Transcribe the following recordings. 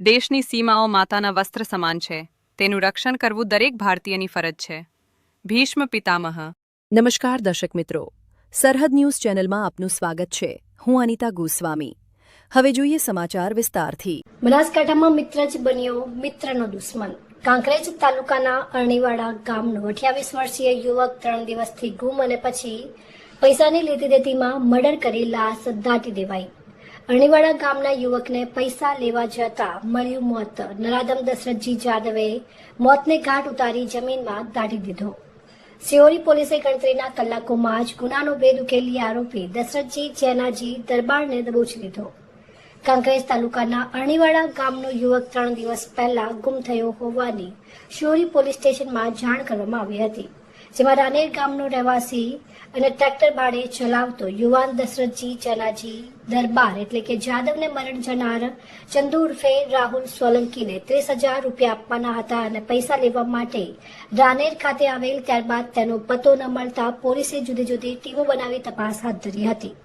દેશની સીમાઓ માતાના વસ્ત્ર સમાન છે. તેનું રક્ષણ કરવું દરેક ભારતીયની ફરજ છે. ભીષ્મ પિતામહ. નમસ્કાર દર્શક મિત્રો, સરહદ ન્યૂઝ ચેનલમાં આપનું સ્વાગત છે. હું અનિતા ગોસ્વામી. હવે જોઈએ સમાચાર વિસ્તારથી. બનાસકાંઠામાં મિત્ર જ બન્યો મિત્રનો દુશ્મન. કાંકરેજ તાલુકાના અરણીવાડા ગામનો 28 વર્ષીય યુવક 3 દિવસથી ગુમ અને પછી પૈસાની લેતી દેતીમાં મર્ડર કરી લાશ દાટી દેવાઈ. અરણીવાડા ગામના યુવકને પૈસા લેવા જતા મળ્યું મોત. નરાધમ દશરથજી જાદવે મોતને ઘાટ ઉતારી જમીનમાં દાટી દીધો. સિહોરી પોલીસે ગણતરીના કલાકોમાં જ ગુનાનો ભેદ ઉકેલી આરોપી દશરથજી જેનાજી દરબારને દબોચી લીધો. કાંકરેજ તાલુકાના અરણીવાડા ગામનો યુવક 3 દિવસ પહેલા ગુમ થયો હોવાની સિહોરી પોલીસ સ્ટેશનમાં જાણ કરવામાં આવી હતી. જેમાં રાનેર ગામનો રહેવાસી અને ટ્રેક્ટર ભાડે ચલાવતો યુવાન દશરથજી જેનાજી દરબાર એટલે કે જાદવને મરણ જનાર ચંદુ ઉર્ફે રાહુલ સોલંકીને 30,000 રૂપિયા આપવાના હતા અને પૈસા લેવા માટે રાનેર ખાતે આવેલ. ત્યારબાદ તેનો પતો ન મળતા પોલીસે જુદી જુદી ટીમો બનાવી તપાસ હાથ ધરી હતી.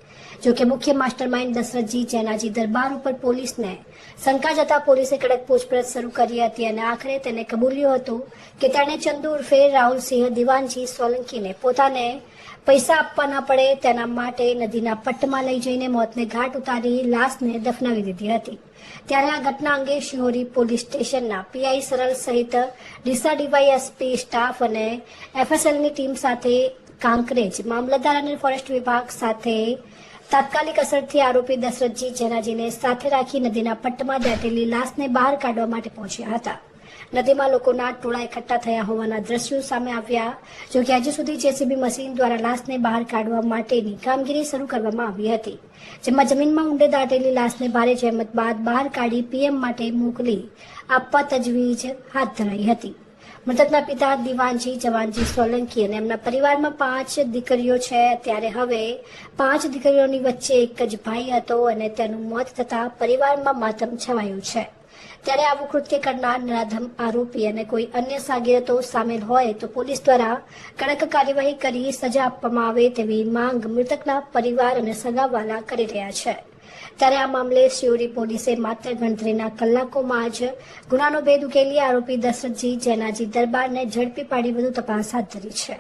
જોકે મુખ્ય માસ્ટરમાઇન્ડ દશરથજી જેનાજી દરબાર ઉપર પોલીસને શંકા જતા પોલીસે કડક પૂછપરછ શરૂ કરી હતી અને આખરે તેને કબૂલ્યું હતું કે તેણે ચંદુ ઉર્ફે રાહુલસિંહ દિવાનજી સોલંકીને પોતાને પૈસા આપવા ન પડે તેના માટે નદીના પટ્ટમાં લઈ જઈને મોતને ઘાટ ઉતારી લાશને દફનાવી દીધી હતી. ત્યારે આ ઘટના અંગે સિહોરી પોલીસ સ્ટેશનના પીઆઈ સરળ સહિત ડીસા ડીવાયએસપી સ્ટાફ અને એફએસએલની ટીમ સાથે કાંકરેજ મામલતદાર અને ફોરેસ્ટ વિભાગ સાથે તાત્કાલિક અસરથી આરોપી દશરથજી જેનાજીને સાથે રાખી નદીના પટ્ટમાં દાટેલી લાશને બહાર કાઢવા માટે પહોંચ્યા હતા. નદીમાં લોકોના ટોળા એકઠા થયા હોવાના દ્રશ્યો સામે આવ્યા. જોકે હજુ સુધી જેસીબી મશીન દ્વારા લાશને બહાર કાઢવા માટેની કામગીરી શરૂ કરવામાં આવી હતી. જેમાં જમીનમાં ઊંડે દાટેલી લાશને ભારે જહેમત બાદ બહાર કાઢી પીએમ માટે મોકલી આપવા તજવીજ હાથ ધરાઈ હતી. મૃતકના પિતા દિવાનજી જવાનજી સોલંકી અને એમના પરિવારમાં 5 દીકરીઓ છે. ત્યારે હવે 5 દીકરીઓની વચ્ચે એક જ ભાઈ હતો અને તેનું મોત થતાં પરિવારમાં માતમ છવાયું છે. ત્યારે આવું કૃત્ય કરનાર નરાધમ આરોપી અને કોઈ અન્ય સાગીરતો સામેલ હોય તો પોલીસ દ્વારા કડક કાર્યવાહી કરી સજા આપવામાં આવે તેવી માંગ મૃતકના પરિવાર અને સગાવાલા કરી રહ્યા છે. ત્યારે આ મામલે સિહોરી પોલીસે માત્ર ગણતરીના કલાકોમાં જ ગુનાનો ભેદ ઉકેલી આરોપી દશરથજી જેનાજી દરબારને ઝડપી પાડી વધુ તપાસ હાથ ધરી છે.